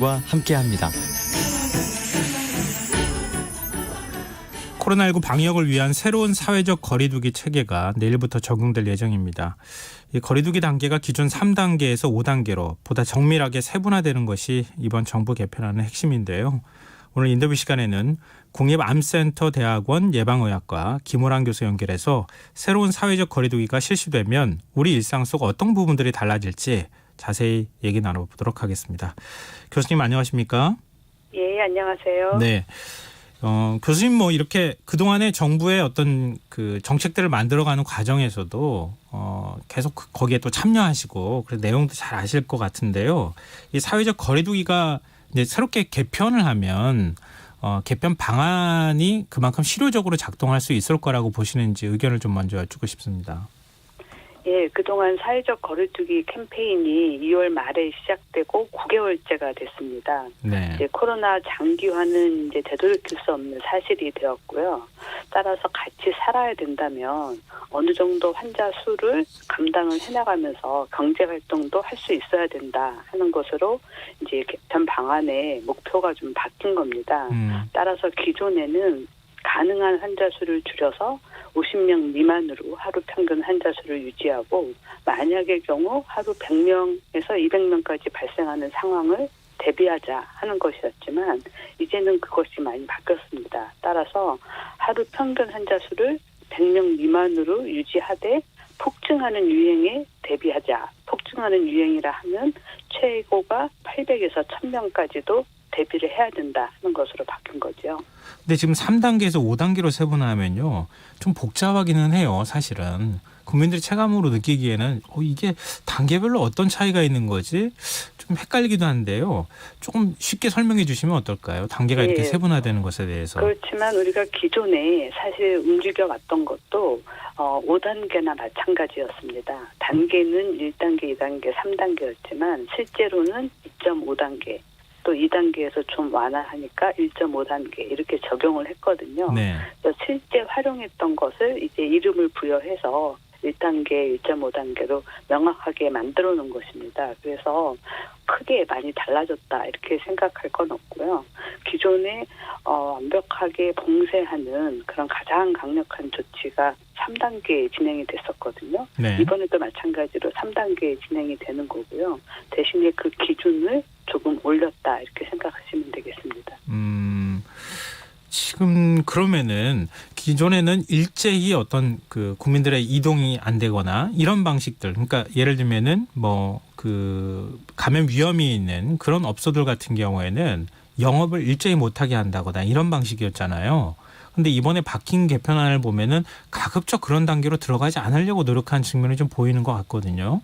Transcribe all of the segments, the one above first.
와 함께합니다. 코로나19 방역을 위한 새로운 사회적 거리두기 체계가 내일부터 적용될 예정입니다. 이 거리두기 단계가 기존 3단계에서 5단계로 보다 정밀하게 세분화되는 것이 이번 정부 개편안의 핵심인데요. 오늘 인터뷰 시간에는 국립암센터대학원 예방의학과 김호랑 교수 연결해서 새로운 사회적 거리두기가 실시되면 우리 일상 속 어떤 부분들이 달라질지 자세히 얘기 나눠보도록 하겠습니다. 교수님 안녕하십니까? 예, 안녕하세요. 네. 교수님 이렇게 그동안에 정부의 어떤 그 정책들을 만들어가는 과정에서도 계속 거기에 또 참여하시고 그래서 내용도 잘 아실 것 같은데요. 이 사회적 거리두기가 이제 새롭게 개편을 하면 개편 방안이 그만큼 실효적으로 작동할 수 있을 거라고 보시는지 의견을 좀 먼저 여쭙고 싶습니다. 예, 그동안 사회적 거리두기 캠페인이 2월 말에 시작되고 9개월째가 됐습니다. 네. 이제 코로나 장기화는 이제 되돌이킬 수 없는 사실이 되었고요. 따라서 같이 살아야 된다면 어느 정도 환자 수를 감당을 해나가면서 경제 활동도 할 수 있어야 된다 하는 것으로 이제 개편 방안의 목표가 좀 바뀐 겁니다. 따라서 기존에는 가능한 환자 수를 줄여서 50명 미만으로 하루 평균 환자 수를 유지하고 만약의 경우 하루 100명에서 200명까지 발생하는 상황을 대비하자 하는 것이었지만 이제는 그것이 많이 바뀌었습니다. 따라서 하루 평균 환자 수를 100명 미만으로 유지하되 폭증하는 유행에 대비하자. 폭증하는 유행이라 하면 최고가 800에서 1000명까지도 대비를 해야 된다 하는 것으로 바뀐 거죠. 근데 지금 3단계에서 5단계로 세분화하면요. 좀 복잡하기는 해요. 사실은. 국민들이 체감으로 느끼기에는 이게 단계별로 어떤 차이가 있는 거지? 좀 헷갈리기도 한데요. 조금 쉽게 설명해 주시면 어떨까요? 단계가 이렇게 세분화되는 것에 대해서. 그렇지만 우리가 기존에 사실 움직여왔던 것도 5단계나 마찬가지였습니다. 단계는 1단계, 2단계, 3단계였지만 실제로는 2.5단계. 또 2단계에서 좀 완화하니까 1.5단계 이렇게 적용을 했거든요. 네. 그래서 실제 활용했던 것을 이제 이름을 부여해서 1단계, 1.5단계로 명확하게 만들어 놓은 것입니다. 그래서 크게 많이 달라졌다 이렇게 생각할 건 없고요. 기존에 완벽하게 봉쇄하는 그런 가장 강력한 조치가 3단계에 진행이 됐었거든요. 네. 이번에도 마찬가지로 3단계에 진행이 되는 거고요. 대신에 그 기준을 조금 올렸다 이렇게 생각하시면 되겠습니다. 지금 그러면은 기존에는 일제히 어떤 그 국민들의 이동이 안 되거나 이런 방식들, 그러니까 예를 들면은 그 감염 위험이 있는 그런 업소들 같은 경우에는 영업을 일제히 못하게 한다거나 이런 방식이었잖아요. 근데 이번에 바뀐 개편안을 보면은 가급적 그런 단계로 들어가지 않으려고 노력한 측면이 좀 보이는 것 같거든요.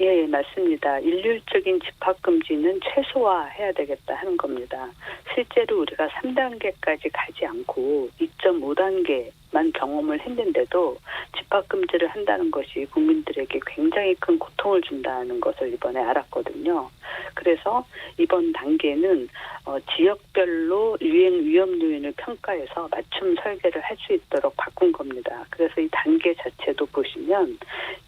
예, 맞습니다. 일률적인 집합금지는 최소화해야 되겠다 하는 겁니다. 실제로 우리가 3단계까지 가지 않고 2.5단계만 경험을 했는데도 집합금지를 한다는 것이 국민들에게 굉장히 큰 고통을 준다는 것을 이번에 알았거든요. 그래서 이번 단계는 지역별로 유행 위험 요인을 평가해서 맞춤 설계를 할 수 있도록 바꾼 겁니다. 그래서 이 단계 자체도 보시면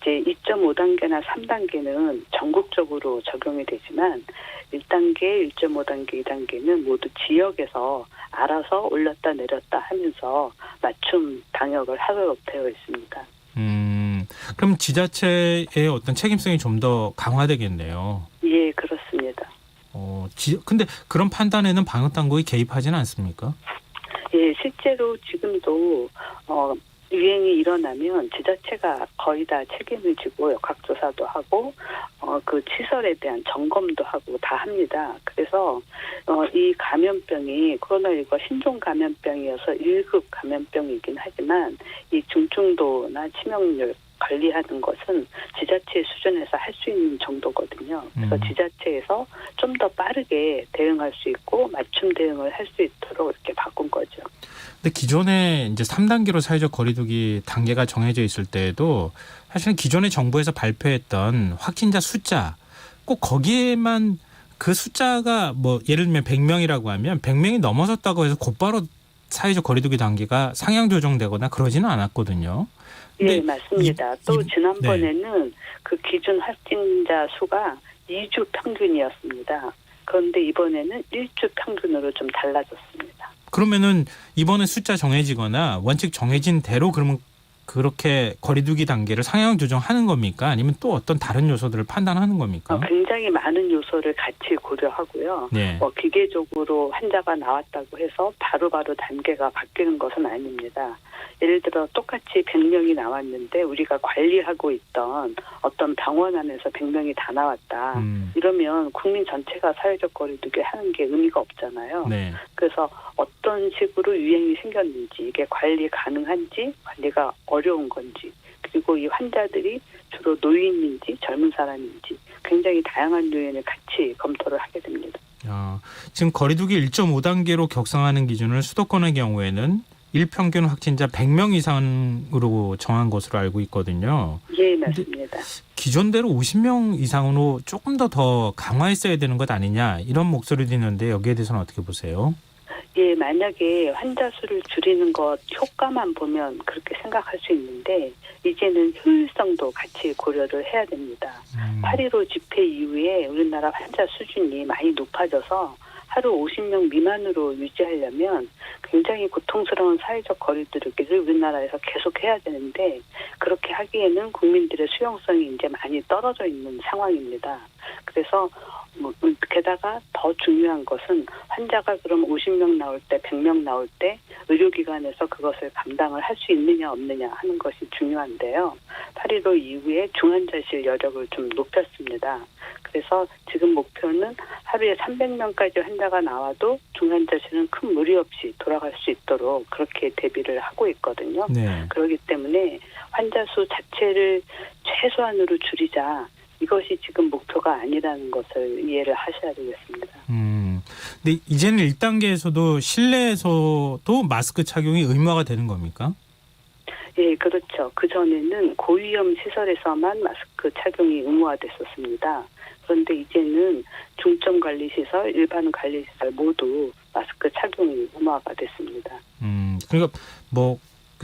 이제 2.5단계나 3단계는 전국적으로 적용이 되지만 1단계, 1.5단계, 2단계는 모두 지역에서 알아서 올렸다 내렸다 하면서 맞춤 방역을 하도록 되어 있습니다. 그럼 지자체의 어떤 책임성이 좀 더 강화되겠네요. 예, 그렇습니다. 근데 그런 판단에는 방역당국이 개입하지는 않습니까? 예, 실제로 지금도 유행이 일어나면 지자체가 거의 다 책임을 지고 역학조사도 하고 그 시설에 대한 점검도 하고 다 합니다. 그래서 이 감염병이 코로나19가 신종 감염병이어서 1급 감염병이긴 하지만 이 중증도나 치명률 관리하는 것은 지자체 수준에서 할 수 있는 정도거든요. 그래서 지자체에서 좀 더 빠르게 대응할 수 있고 맞춤 대응을 할 수 있도록 이렇게 바꾼 거죠. 근데 기존에 이제 3단계로 사회적 거리두기 단계가 정해져 있을 때에도 사실은 기존의 정부에서 발표했던 확진자 숫자 꼭 거기에만 그 숫자가 예를 들면 100명이라고 하면 100명이 넘어섰다고 해서 곧바로 사회적 거리두기 단계가 상향 조정되거나 그러지는 않았거든요. 예, 맞습니다. 또 지난번에는 그 기준 확진자 수가 2주 평균이었습니다. 그런데 이번에는 일주 평균으로 좀 달라졌습니다. 그러면은 이번에 숫자 정해지거나 원칙 정해진 대로 그러면 그렇게 거리두기 단계를 상향 조정하는 겁니까? 아니면 또 어떤 다른 요소들을 판단하는 겁니까? 굉장히 많은 요소를 같이 고려하고요. 네. 기계적으로 환자가 나왔다고 해서 바로바로 단계가 바뀌는 것은 아닙니다. 예를 들어 똑같이 100명이 나왔는데 우리가 관리하고 있던 어떤 병원 안에서 100명이 다 나왔다. 이러면 국민 전체가 사회적 거리두기 하는 게 의미가 없잖아요. 네. 그래서 어떤 식으로 유행이 생겼는지, 이게 관리 가능한지, 관리가 어려운 건지, 그리고 이 환자들이 주로 노인인지 젊은 사람인지 굉장히 다양한 요인을 같이 검토를 하게 됩니다. 지금 거리두기 1.5단계로 격상하는 기준을 수도권의 경우에는 일평균 확진자 100명 이상으로 정한 것으로 알고 있거든요. 예, 맞습니다. 기존대로 50명 이상으로 조금 더 강화했어야 되는 것 아니냐 이런 목소리도 있는데 여기에 대해서는 어떻게 보세요? 예, 만약에 환자 수를 줄이는 것 효과만 보면 그렇게 생각할 수 있는데 이제는 효율성도 같이 고려를 해야 됩니다. 8.15 집회 이후에 우리나라 환자 수준이 많이 높아져서 하루 50명 미만으로 유지하려면 굉장히 고통스러운 사회적 거리두기를 우리나라에서 계속 해야 되는데 그렇게 하기에는 국민들의 수용성이 이제 많이 떨어져 있는 상황입니다. 그래서 게다가 더 중요한 것은 환자가 그럼 50명 나올 때 100명 나올 때 의료기관에서 그것을 감당을 할 수 있느냐 없느냐 하는 것이 중요한데요. 8.15 이후에 중환자실 여력을 좀 높였습니다. 그래서 지금 목표는 하루에 300명까지 환자가 나와도 중환자실은 큰 무리 없이 돌아갈 수 있도록 그렇게 대비를 하고 있거든요. 네. 그렇기 때문에 환자 수 자체를 최소한으로 줄이자. 이것이 지금 목표가 아니라는 것을 이해를 하셔야 되겠습니다. 근데 이제는 1단계에서도 실내에서도 마스크 착용이 의무화가 되는 겁니까? 예, 그렇죠. 그전에는 고위험 시설에서만 마스크 착용이 의무화됐었습니다. 그런데 이제는 중점관리시설, 일반 관리시설 모두 마스크 착용이 의무화가 됐습니다. 그러니까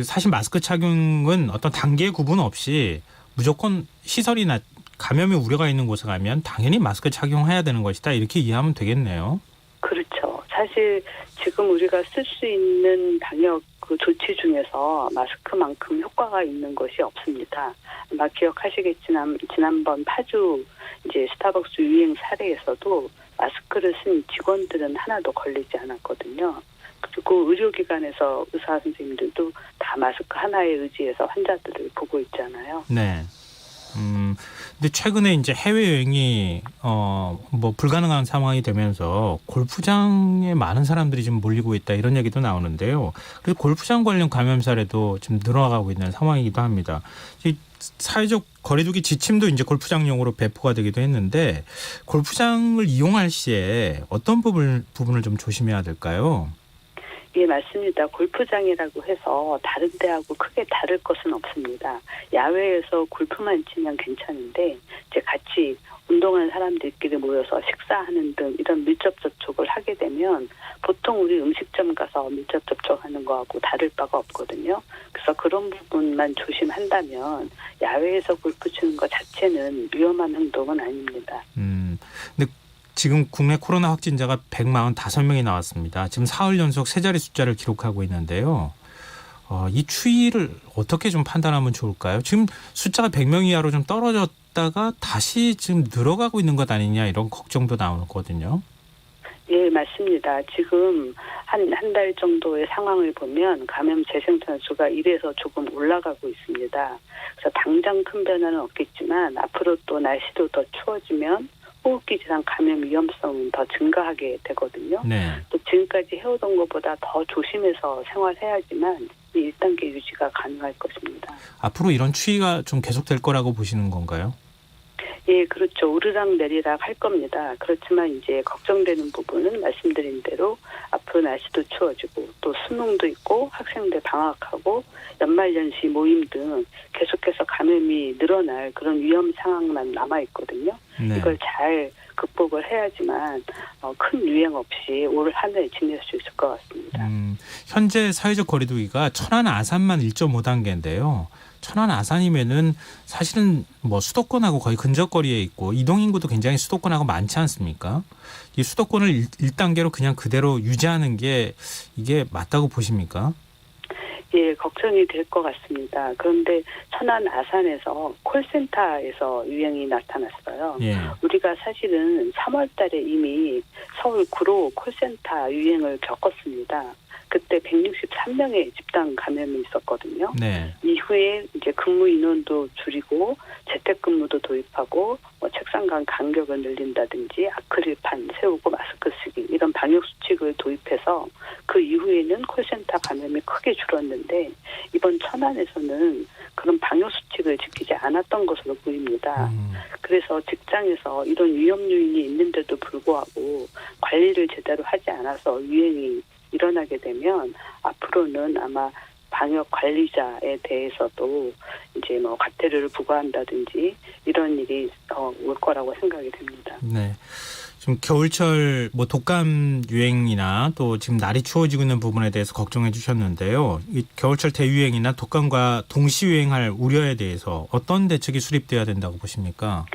사실 마스크 착용은 어떤 단계 구분 없이 무조건 시설이나 감염의 우려가 있는 곳에 가면 당연히 마스크 착용해야 되는 것이다. 이렇게 이해하면 되겠네요. 그렇죠. 사실 지금 우리가 쓸 수 있는 방역 조치 중에서 마스크만큼 효과가 있는 것이 없습니다. 아마 기억하시겠지만 지난번 파주 이제 스타벅스 유행 사례에서도 마스크를 쓴 직원들은 하나도 걸리지 않았거든요. 그리고 의료기관에서 의사 선생님들도 다 마스크 하나에 의지해서 환자들을 보고 있잖아요. 네. 근데 최근에 이제 해외 여행이 불가능한 상황이 되면서 골프장에 많은 사람들이 지금 몰리고 있다 이런 얘기도 나오는데요. 그래서 골프장 관련 감염 사례도 지금 늘어나고 있는 상황이기도 합니다. 이 사회적 거리두기 지침도 이제 골프장용으로 배포가 되기도 했는데 골프장을 이용할 시에 어떤 부분을 좀 조심해야 될까요? 예, 맞습니다. 골프장이라고 해서 다른 데하고 크게 다를 것은 없습니다. 야외에서 골프만 치면 괜찮은데 이제 같이 운동하는 사람들끼리 모여서 식사하는 등 이런 밀접 접촉을 하게 되면 보통 우리 음식점 가서 밀접 접촉하는 거하고 다를 바가 없거든요. 그래서 그런 부분만 조심한다면 야외에서 골프 치는 것 자체는 위험한 행동은 아닙니다. 근데 지금 국내 코로나 확진자가 145명이 나왔습니다. 지금 사흘 연속 세 자리 숫자를 기록하고 있는데요. 이 추이를 어떻게 좀 판단하면 좋을까요? 지금 숫자가 100명 이하로 좀 떨어졌다가 다시 지금 늘어가고 있는 것 아니냐 이런 걱정도 나오거든요. 예, 맞습니다. 지금 한 달 정도의 상황을 보면 감염 재생산 수가 1에서 조금 올라가고 있습니다. 그래서 당장 큰 변화는 없겠지만 앞으로 또 날씨도 더 추워지면 호흡기 질환 감염 위험성은 더 증가하게 되거든요. 네. 또 지금까지 해오던 것보다 더 조심해서 생활해야지만 이 1단계 유지가 가능할 것입니다. 앞으로 이런 추이가 좀 계속될 거라고 보시는 건가요? 예, 그렇죠. 오르락 내리락 할 겁니다. 그렇지만 이제 걱정되는 부분은 말씀드린 대로 앞으로 날씨도 추워지고 또 수능도 있고 학생들 방학하고 연말연시 모임 등 계속해서 감염이 늘어날 그런 위험 상황만 남아있거든요. 네. 이걸 잘 극복을 해야지만 큰 유행 영향 없이 올 한 해 지낼 수 있을 것 같습니다. 현재 사회적 거리두기가 천안 아산만 1.5단계인데요. 천안 아산이면은 사실은 뭐 수도권하고 거의 근접거리에 있고 이동인구도 굉장히 수도권하고 많지 않습니까? 이 수도권을 1단계로 그냥 그대로 유지하는 게 이게 맞다고 보십니까? 예, 걱정이 될 것 같습니다. 그런데 천안 아산에서 콜센터에서 유행이 나타났어요. 예. 우리가 사실은 3월 달에 이미 서울 구로 콜센터 유행을 겪었습니다. 그때 163명의 집단 감염이 있었거든요. 네. 이후에 이제 근무 인원도 줄이고 재택근무도 도입하고 뭐 책상 간 간격을 늘린다든지 아크릴판 세우고 마스크 쓰기 이런 방역 수칙을 도입해서 그 이후에는 콜센터 감염이 크게 줄었는데 이번 천안에서는 그런 방역 수칙을 지키지 않았던 것으로 보입니다. 그래서 직장에서 이런 위험 요인이 있는데도 불구하고 관리를 제대로 하지 않아서 유행이 일어나게 되면 앞으로는 아마 방역 관리자에 대해서도 이제 뭐 과태료를 부과한다든지 이런 일이 올 거라고 생각이 됩니다. 네. 좀 겨울철 뭐 독감 유행이나 또 지금 날이 추워지고 있는 부분에 대해서 걱정해 주셨는데요. 이 겨울철 대유행이나 독감과 동시 유행할 우려에 대해서 어떤 대책이 수립돼야 된다고 보십니까?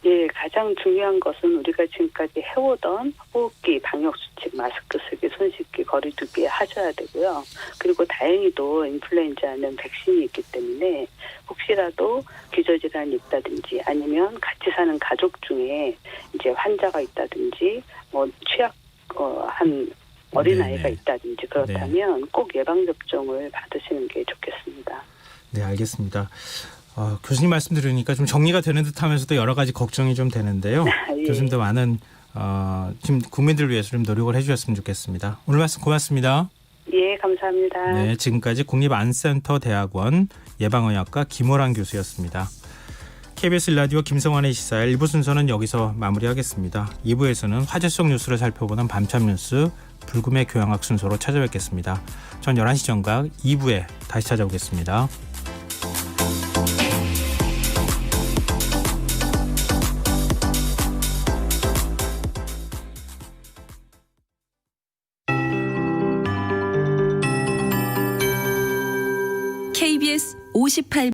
예, 가장 중요한 것은 우리가 지금까지 해오던 호흡기 방역 수칙, 마스크 쓰기, 손 씻기, 거리 두기 하셔야 되고요. 그리고 다행히도 인플루엔자는 백신이 있기 때문에 혹시라도 기저질환이 있다든지 아니면 같이 사는 가족 중에 이제 환자가 있다든지 뭐 취약한 어린아이가 있다든지 그렇다면 꼭 예방접종을 받으시는 게 좋겠습니다. 네, 알겠습니다. 교수님 말씀 들으니까 좀 정리가 되는 듯하면서도 여러 가지 걱정이 좀 되는데요. 예. 교수님도 많은 지금 국민들을 위해서 좀 노력을 해주셨으면 좋겠습니다. 오늘 말씀 고맙습니다. 예, 감사합니다. 네, 지금까지 국립안센터대학원 예방의학과 김호랑 교수였습니다. KBS 라디오 김성환의 시사일 1부 순서는 여기서 마무리하겠습니다. 2부에서는 화제 속 뉴스를 살펴보는 밤참 뉴스 불금의 교양학 순서로 찾아뵙겠습니다. 전 11시 정각 2부에 다시 찾아오겠습니다. KBS 58